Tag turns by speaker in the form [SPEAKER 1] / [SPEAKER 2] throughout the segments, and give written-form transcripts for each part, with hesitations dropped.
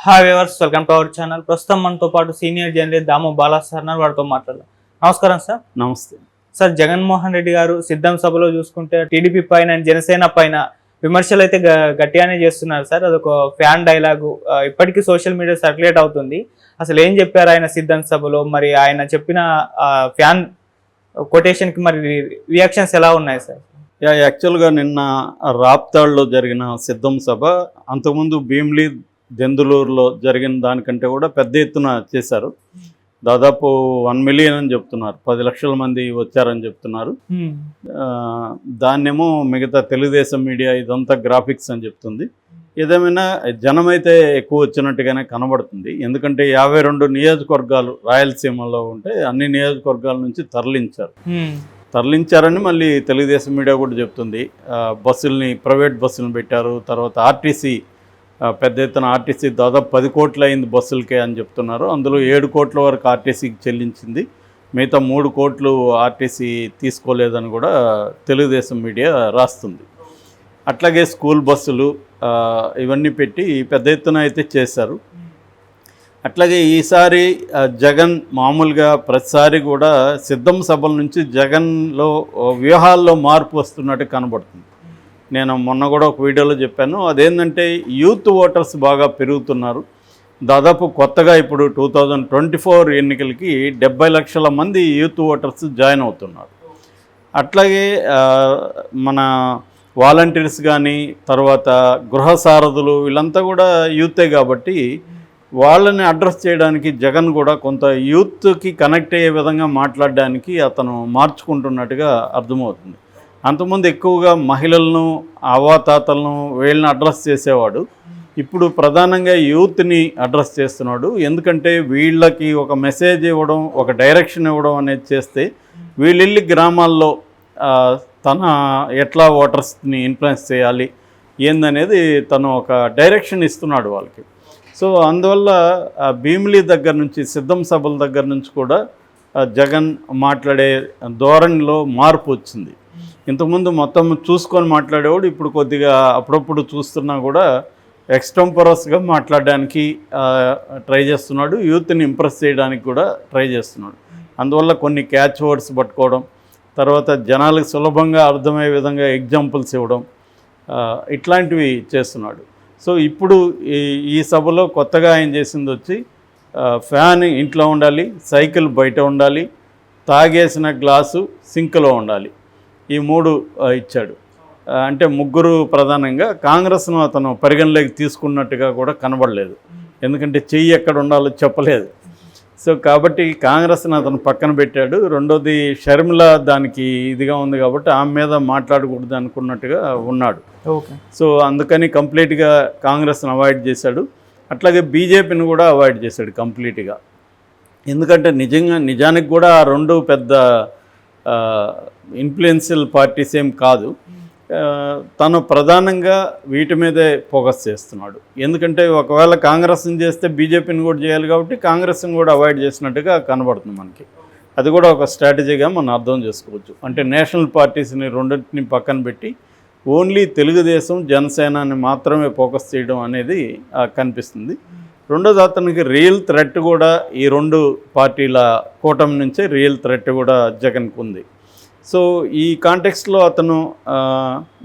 [SPEAKER 1] Hi viewers, welcome to our channel. ప్రస్తుతం మనతో పాటు సీనియర్ జర్నలిస్ట్ దాము బాలా సార్ వారితో మాట్లాడదాం. నమస్కారం సార్.
[SPEAKER 2] నమస్తే
[SPEAKER 1] సార్, జగన్మోహన్ రెడ్డి గారు సిద్ధం సభలో చూసుకుంటే టీడీపీ పైన అండ్ జనసేన పైన విమర్శలు అయితే గట్టిగానే చేస్తున్నారు సార్. అదొక ఫ్యాన్ డైలాగు ఇప్పటికీ సోషల్ మీడియా సర్క్యులేట్ అవుతుంది. అసలు ఏం చెప్పారు ఆయన సిద్ధం సభలో? మరి ఆయన చెప్పిన ఫ్యాన్ కొటేషన్కి మరి రియాక్షన్స్ ఎలా ఉన్నాయి సార్?
[SPEAKER 2] యాక్చువల్గా నిన్న రాప్తాడ్లో జరిగిన సిద్ధం సభ అంతకుముందు భీమిలి దెందులూరులో జరిగిన దానికంటే కూడా పెద్ద ఎత్తున చేశారు. దాదాపు 1 మిలియన్ అని చెప్తున్నారు, 10 లక్షల మంది వచ్చారని చెప్తున్నారు. దాన్నేమో మిగతా తెలుగుదేశం మీడియా ఇదంతా గ్రాఫిక్స్ అని చెప్తుంది. ఏదేమైనా జనమైతే ఎక్కువ వచ్చినట్టుగానే కనబడుతుంది. ఎందుకంటే 52 నియోజకవర్గాలు రాయలసీమలో ఉంటే అన్ని నియోజకవర్గాల నుంచి తరలించారని మళ్ళీ తెలుగుదేశం మీడియా కూడా చెప్తుంది. బస్సుల్ని, ప్రైవేట్ బస్సులను పెట్టారు. తర్వాత ఆర్టీసీ పెద్ద ఎత్తున ఆర్టీసీ దాదాపు 10 కోట్లు అయింది బస్సులకే అని చెప్తున్నారు. అందులో 7 కోట్ల వరకు ఆర్టీసీకి చెల్లించింది, మిగతా 3 కోట్లు ఆర్టీసీ తీసుకోలేదని కూడా తెలుగుదేశం మీడియా రాస్తుంది. అట్లాగే స్కూల్ బస్సులు ఇవన్నీ పెట్టి పెద్ద ఎత్తున అయితే చేశారు. అట్లాగే ఈసారి జగన్ మామూలుగా ప్రతిసారి కూడా సిద్ధం సభల నుంచి జగన్లో వ్యూహాల్లో మార్పు వస్తున్నట్టు కనబడుతుంది. నేను మొన్న కూడా ఒక వీడియోలో చెప్పాను. అదేంటంటే యూత్ ఓటర్స్ బాగా పెరుగుతున్నారు. దాదాపు కొత్తగా ఇప్పుడు 2024 ఎన్నికలకి 70 లక్షల మంది యూత్ ఓటర్స్ జాయిన్ అవుతున్నారు. అట్లాగే మన వాలంటీర్స్ కానీ, తర్వాత గృహ సారథులు వీళ్ళంతా కూడా యూతే కాబట్టి వాళ్ళని అడ్రస్ చేయడానికి జగన్ కూడా కొంత యూత్కి కనెక్ట్ అయ్యే విధంగా మాట్లాడడానికి అతను మార్చుకుంటున్నట్టుగా అర్థమవుతుంది. అంతకుముందు ఎక్కువగా మహిళలను, అవాతాతలను వీళ్ళని అడ్రస్ చేసేవాడు. ఇప్పుడు ప్రధానంగా యూత్ని అడ్రస్ చేస్తున్నాడు. ఎందుకంటే వీళ్ళకి ఒక మెసేజ్ ఇవ్వడం, ఒక డైరెక్షన్ ఇవ్వడం అనేది చేస్తే వీళ్ళెళ్ళి గ్రామాల్లో తన ఎట్లా ఓటర్స్ని ఇన్ఫ్లుయెన్స్ చేయాలి ఏందనేది తను ఒక డైరెక్షన్ ఇస్తున్నాడు వాళ్ళకి. సో అందువల్ల భీమిలి దగ్గర నుంచి, సిద్ధం సభల దగ్గర నుంచి కూడా జగన్ మాట్లాడే ధోరణిలో మార్పు వచ్చింది. ఇంతకుముందు మొత్తం చూసుకొని మాట్లాడేవాడు, ఇప్పుడు కొద్దిగా అప్పుడప్పుడు చూస్తున్నా కూడా ఎక్స్టెంపరస్గా మాట్లాడడానికి ట్రై చేస్తున్నాడు. యూత్ని ఇంప్రెస్ చేయడానికి కూడా ట్రై చేస్తున్నాడు. అందువల్ల కొన్ని క్యాచ్ వర్డ్స్ పట్టుకోవడం, తర్వాత జనాలకు సులభంగా అర్థమయ్యే విధంగా ఎగ్జాంపుల్స్ ఇవ్వడం, ఇట్లాంటివి చేస్తున్నాడు. సో ఇప్పుడు ఈ సభలో కొత్తగా ఆయన చేసింది వచ్చి ఫ్యాన్ ఇంట్లో ఉండాలి, సైకిల్ బయట ఉండాలి, తాగేసిన గ్లాసు సింక్లో ఉండాలి, ఈ 3 ఇచ్చాడు. అంటే ముగ్గురు ప్రధానంగా కాంగ్రెస్ను అతను పరిగణలోకి తీసుకున్నట్టుగా కూడా కనబడలేదు. ఎందుకంటే చెయ్యి ఎక్కడ ఉండాలో చెప్పలేదు. సో కాబట్టి కాంగ్రెస్ని అతను పక్కన పెట్టాడు. రెండోది షర్మిల దానికి ఇదిగా ఉంది కాబట్టి ఆమె మీద మాట్లాడకూడదు అనుకున్నట్టుగా ఉన్నాడు. సో అందుకని కంప్లీట్గా కాంగ్రెస్ని అవాయిడ్ చేశాడు. అట్లాగే బీజేపీని కూడా అవాయిడ్ చేశాడు కంప్లీట్గా. ఎందుకంటే నిజానికి కూడా ఆ 2 పెద్ద ఇన్ఫ్లుయెన్షియల్ పార్టీస్ ఏం కాదు. తను ప్రధానంగా వీటి మీదే ఫోకస్ చేస్తున్నాడు. ఎందుకంటే ఒకవేళ కాంగ్రెస్ని చేస్తే బీజేపీని కూడా చేయాలి కాబట్టి కాంగ్రెస్ని కూడా అవాయిడ్ చేసినట్టుగా కనబడుతుంది మనకి. అది కూడా ఒక స్ట్రాటజీగా మనం అర్థం చేసుకోవచ్చు. అంటే నేషనల్ పార్టీస్ని రెండింటిని పక్కన పెట్టి ఓన్లీ తెలుగుదేశం, జనసేనని మాత్రమే ఫోకస్ చేయడం అనేది కనిపిస్తుంది. రెండోది అతనికి రియల్ థ్రెట్ కూడా ఈ 2 పార్టీల కూటమి నుంచే రియల్ థ్రెట్ కూడా జగన్కు ఉంది. సో ఈ కాంటెక్స్ట్లో అతను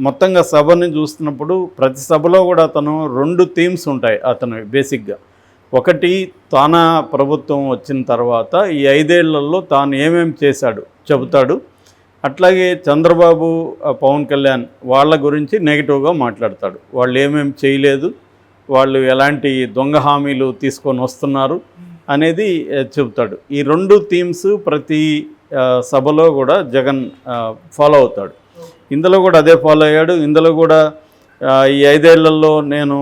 [SPEAKER 2] మొత్తంగా సభని చూస్తున్నప్పుడు ప్రతి సభలో కూడా అతను 2 థీమ్స్ ఉంటాయి అతను బేసిక్గా. ఒకటి, తానా ప్రభుత్వం వచ్చిన తర్వాత ఈ 5 ఏళ్లలో తాను ఏమేమి చేశాడు చెబుతాడు. అట్లాగే చంద్రబాబు, పవన్ కళ్యాణ్ వాళ్ళ గురించి నెగిటివ్గా మాట్లాడతాడు. వాళ్ళు ఏమేమి చేయలేదు, వాళ్ళు ఎలాంటి దొంగ హామీలు తీసుకొని వస్తున్నారు అనేది చెబుతాడు. ఈ 2 థీమ్స్ ప్రతి సభలో కూడా జగన్ ఫాలో అవుతాడు. ఇందులో కూడా అదే ఫాలో అయ్యాడు. ఇందులో కూడా ఈ 5 ఏళ్లలో నేను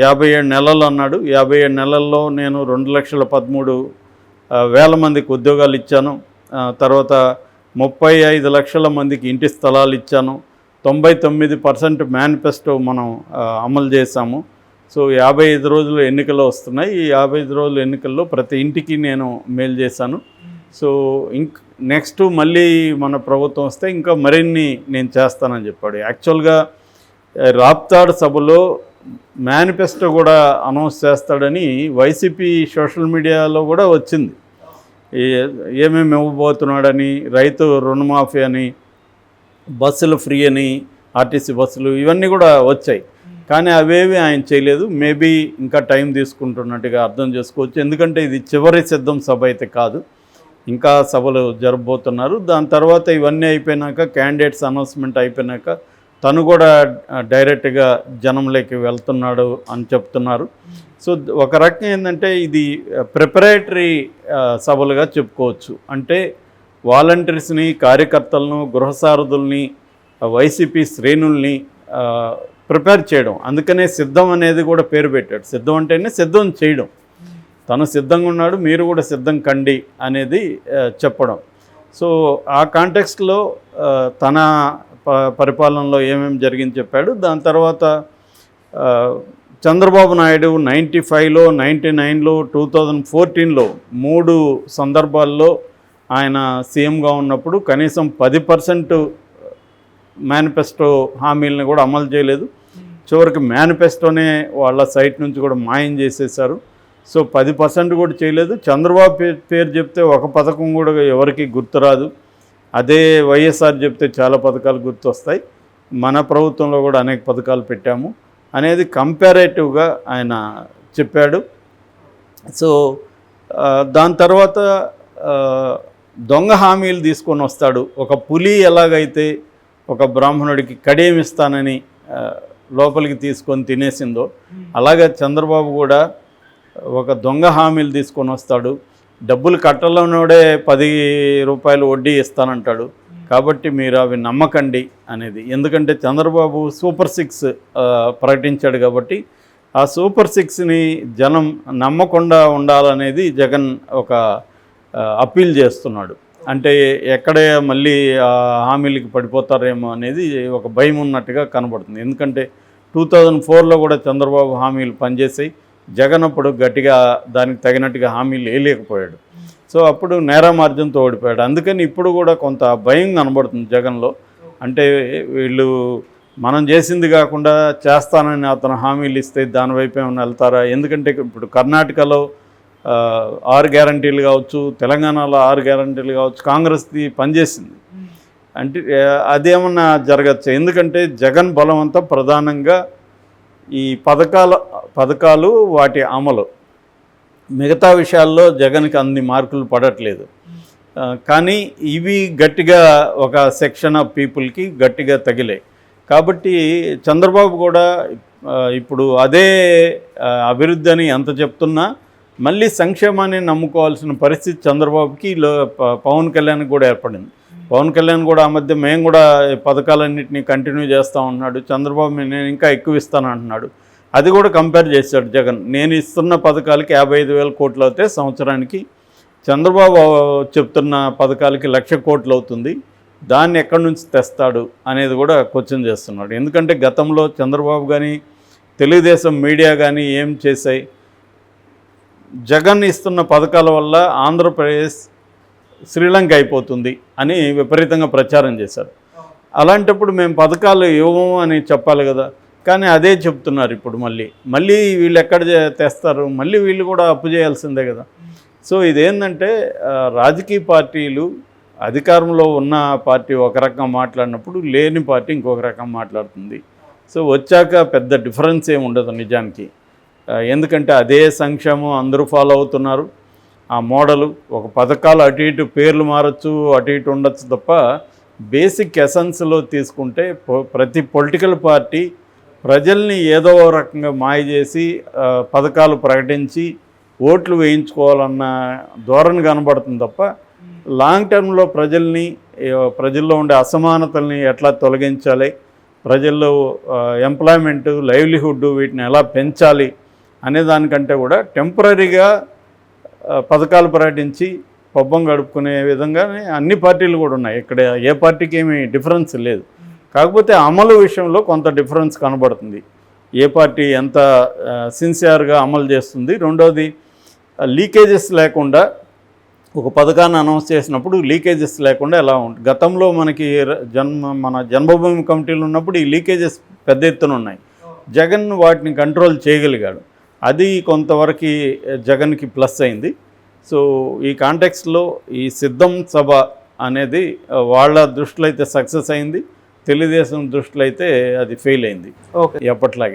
[SPEAKER 2] 57 నెలలు అన్నాడు. 57 నెలల్లో నేను 2,13,000 మందికి ఉద్యోగాలు ఇచ్చాను. తర్వాత 35 లక్షల మందికి ఇంటి స్థలాలు ఇచ్చాను. 99% మేనిఫెస్టో మనం అమలు చేశాము. సో 55 రోజులు ఎన్నికలు వస్తున్నాయి. ఈ 55 రోజుల ఎన్నికల్లో ప్రతి ఇంటికి నేను మేలు చేశాను. సో నెక్స్ట్ మళ్ళీ మన ప్రభుత్వం వస్తే ఇంకా మరిన్ని నేను చేస్తానని చెప్పాడు. యాక్చువల్గా రాప్తాడ్ సభలో మేనిఫెస్టో కూడా అనౌన్స్ చేస్తాడని వైసీపీ సోషల్ మీడియాలో కూడా వచ్చింది. ఏమేమి ఇవ్వబోతున్నాడని, రైతు రుణమాఫీ అని, బస్సులు ఫ్రీ అని, ఆర్టీసీ బస్సులు ఇవన్నీ కూడా వచ్చాయి. కానీ అవేవి ఆయన చేయలేదు. మేబీ ఇంకా టైం తీసుకుంటున్నట్టుగా అర్థం చేసుకోవచ్చు. ఎందుకంటే ఇది చివరి సిద్ధం సభ అయితే కాదు, ఇంకా సభలు జరగబోతున్నారు. దాని తర్వాత ఇవన్నీ అయిపోయినాక, క్యాండిడేట్స్ అనౌన్స్మెంట్ అయిపోయినాక తను కూడా డైరెక్ట్గా జనంలోకి వెళ్తున్నాడు అని చెప్తున్నారు. సో ఒక రకం ఏంటంటే ఇది ప్రిపరేటరీ సభలుగా చెప్పుకోవచ్చు. అంటే వాలంటీర్స్ని, కార్యకర్తలను, గృహసారథుల్ని, వైసీపీ శ్రేణుల్ని ప్రిపేర్ చేయడం. అందుకనే సిద్ధం అనేది కూడా పేరు పెట్టాడు. సిద్ధం అంటేనే సిద్ధం చేయడం. తను సిద్ధంగా ఉన్నాడు, మీరు కూడా సిద్ధం కండి అనేది చెప్పడం. సో ఆ కాంటెక్స్ట్లో తన పరిపాలనలో ఏమేమి జరిగింది చెప్పాడు. దాని తర్వాత చంద్రబాబు నాయుడు 95లో, 99లో, 2014లో 3 సందర్భాల్లో ఆయన సీఎంగా ఉన్నప్పుడు కనీసం 10% మేనిఫెస్టో హామీలను కూడా అమలు చేయలేదు. చివరికి మేనిఫెస్టోనే వాళ్ళ సైట్ నుంచి కూడా మాయం చేసేసారు. సో 10% కూడా చేయలేదు. చంద్రబాబు పేరు చెప్తే ఒక పథకం కూడా ఎవరికి గుర్తురాదు. అదే వైఎస్ఆర్ చెప్తే చాలా పథకాలు గుర్తొస్తాయి. మన ప్రభుత్వంలో కూడా అనేక పథకాలు పెట్టాము అనేది కంపారేటివ్గా ఆయన చెప్పాడు. సో దాని తర్వాత దొంగ హామీలు తీసుకొని వస్తాడు. ఒక పులి ఎలాగైతే ఒక బ్రాహ్మణుడికి కడియమిస్తానని లోపలికి తీసుకొని తినేసిందో, అలాగే చంద్రబాబు కూడా ఒక దొంగ హామీలు తీసుకొని వస్తాడు. డబ్బులు కట్టలోనోడే 10 రూపాయలు వడ్డీ ఇస్తానంటాడు. కాబట్టి మీరు అవి నమ్మకండి అనేది. ఎందుకంటే చంద్రబాబు సూపర్ 6 ప్రకటించాడు కాబట్టి ఆ సూపర్ 6ని జనం నమ్మకుండా ఉండాలనేది జగన్ ఒక అప్పీల్ చేస్తున్నాడు. అంటే ఎక్కడే మళ్ళీ హామీలకి పడిపోతారేమో అనేది ఒక భయం ఉన్నట్టుగా కనబడుతుంది. ఎందుకంటే 2004లో కూడా చంద్రబాబు హామీలు పనిచేసాయి. జగన్ అప్పుడు గట్టిగా దానికి తగినట్టుగా హామీలు వేయలేకపోయాడు. సో అప్పుడు నేర మార్జిన్తో ఓడిపోయాడు. అందుకని ఇప్పుడు కూడా కొంత భయం కనబడుతుంది జగన్లో. అంటే వీళ్ళు మనం చేసింది కాకుండా చేస్తానని అతను హామీలు ఇస్తే దానివైపు ఏమైనా వెళ్తారా? ఎందుకంటే ఇప్పుడు కర్ణాటకలో 6 గ్యారంటీలు కావచ్చు, తెలంగాణలో 6 గ్యారంటీలు కావచ్చు, కాంగ్రెస్ది పనిచేసింది. అంటే అదేమన్నా జరగచ్చు. ఎందుకంటే జగన్ బలం అంతా ప్రధానంగా ఈ పథకాలు వాటి అమలు. మిగతా విషయాల్లో జగన్కి అన్ని మార్కులు పడట్లేదు. కానీ ఇవి గట్టిగా ఒక సెక్షన్ ఆఫ్ పీపుల్కి గట్టిగా తగిలాయి. కాబట్టి చంద్రబాబు కూడా ఇప్పుడు అదే అభివృద్ధి అని ఎంత చెప్తున్నా మళ్ళీ సంక్షేమాన్ని నమ్ముకోవాల్సిన పరిస్థితి చంద్రబాబుకి పవన్ కళ్యాణ్కి కూడా ఏర్పడింది. పవన్ కళ్యాణ్ కూడా ఆ మధ్య మేము కూడా పథకాలన్నింటినీ కంటిన్యూ చేస్తూ ఉంటున్నాడు. చంద్రబాబు నేను ఇంకా ఎక్కువ ఇస్తాను అంటున్నాడు. అది కూడా కంపేర్ చేశాడు జగన్. నేను ఇస్తున్న పథకాలకి 55,000 కోట్లు అవుతే సంవత్సరానికి, చంద్రబాబు చెప్తున్న పథకాలకి 1,00,000 కోట్లు అవుతుంది. దాన్ని ఎక్కడి నుంచి తెస్తాడు అనేది కూడా క్వశ్చన్ చేస్తున్నాడు. ఎందుకంటే గతంలో చంద్రబాబు కానీ తెలుగుదేశం మీడియా కానీ ఏం చేశాయి? జగన్ ఇస్తున్న పథకాల వల్ల ఆంధ్రప్రదేశ్ శ్రీలంక అయిపోతుంది అని విపరీతంగా ప్రచారం చేశారు. అలాంటప్పుడు మేము పథకాలు ఇవ్వము అని చెప్పాలి కదా. కానీ అదే చెప్తున్నారు ఇప్పుడు. మళ్ళీ వీళ్ళు ఎక్కడ తెస్తారు? మళ్ళీ వీళ్ళు కూడా అప్పు చేయాల్సిందే కదా. సో ఇదేంటంటే రాజకీయ పార్టీలు అధికారంలో ఉన్న పార్టీ ఒక రకం మాట్లాడినప్పుడు లేని పార్టీ ఇంకొక రకం మాట్లాడుతుంది. సో వచ్చాక పెద్ద డిఫరెన్స్ ఏమి ఉండదు నిజానికి. ఎందుకంటే అదే సంక్షేమం అందరూ ఫాలో అవుతున్నారు. ఆ మోడలు ఒక పథకాలు అటు ఇటు పేర్లు మారచ్చు, అటు ఇటు ఉండొచ్చు తప్ప బేసిక్ ఎసెన్స్లో తీసుకుంటే ప్రతి పొలిటికల్ పార్టీ ప్రజల్ని ఏదో రకంగా మాయ చేసి పథకాలు ప్రకటించి ఓట్లు వేయించుకోవాలన్న ధోరణి కనబడుతుంది తప్ప లాంగ్ టర్మ్లో ప్రజల్లో ఉండే అసమానతల్ని ఎట్లా తొలగించాలి, ప్రజల్లో ఎంప్లాయ్మెంట్, లైవ్లీహుడ్ వీటిని ఎలా పెంచాలి అనే దానికంటే కూడా టెంపరీగా పథకాలు ప్రకటించి పబ్బం గడుపుకునే విధంగానే అన్ని పార్టీలు కూడా ఉన్నాయి. ఇక్కడ ఏ పార్టీకి ఏమీ డిఫరెన్స్ లేదు. కాకపోతే అమలు విషయంలో కొంత డిఫరెన్స్ కనబడుతుంది. ఏ పార్టీ ఎంత సిన్సియర్గా అమలు చేస్తుంది. రెండోది లీకేజెస్ లేకుండా ఒక పథకాన్ని అనౌన్స్ చేసినప్పుడు లీకేజెస్ లేకుండా ఎలా ఉంటుంది? గతంలో మనకి మన జన్మభూమి కమిటీలు ఉన్నప్పుడు ఈ లీకేజెస్ పెద్ద ఎత్తున ఉన్నాయి. జగన్ వాటిని కంట్రోల్ చేయగలిగాడు. అది కొంతవరకు జగన్కి ప్లస్ అయింది. సో ఈ కాంటెక్స్లో ఈ సిద్ధం సభ అనేది వాళ్ళ దృష్టిలో అయితే సక్సెస్ అయింది, తెలుగుదేశం దృష్టిలో అయితే అది ఫెయిల్ అయింది
[SPEAKER 1] ఓకే.
[SPEAKER 2] ఎప్పట్లాగే.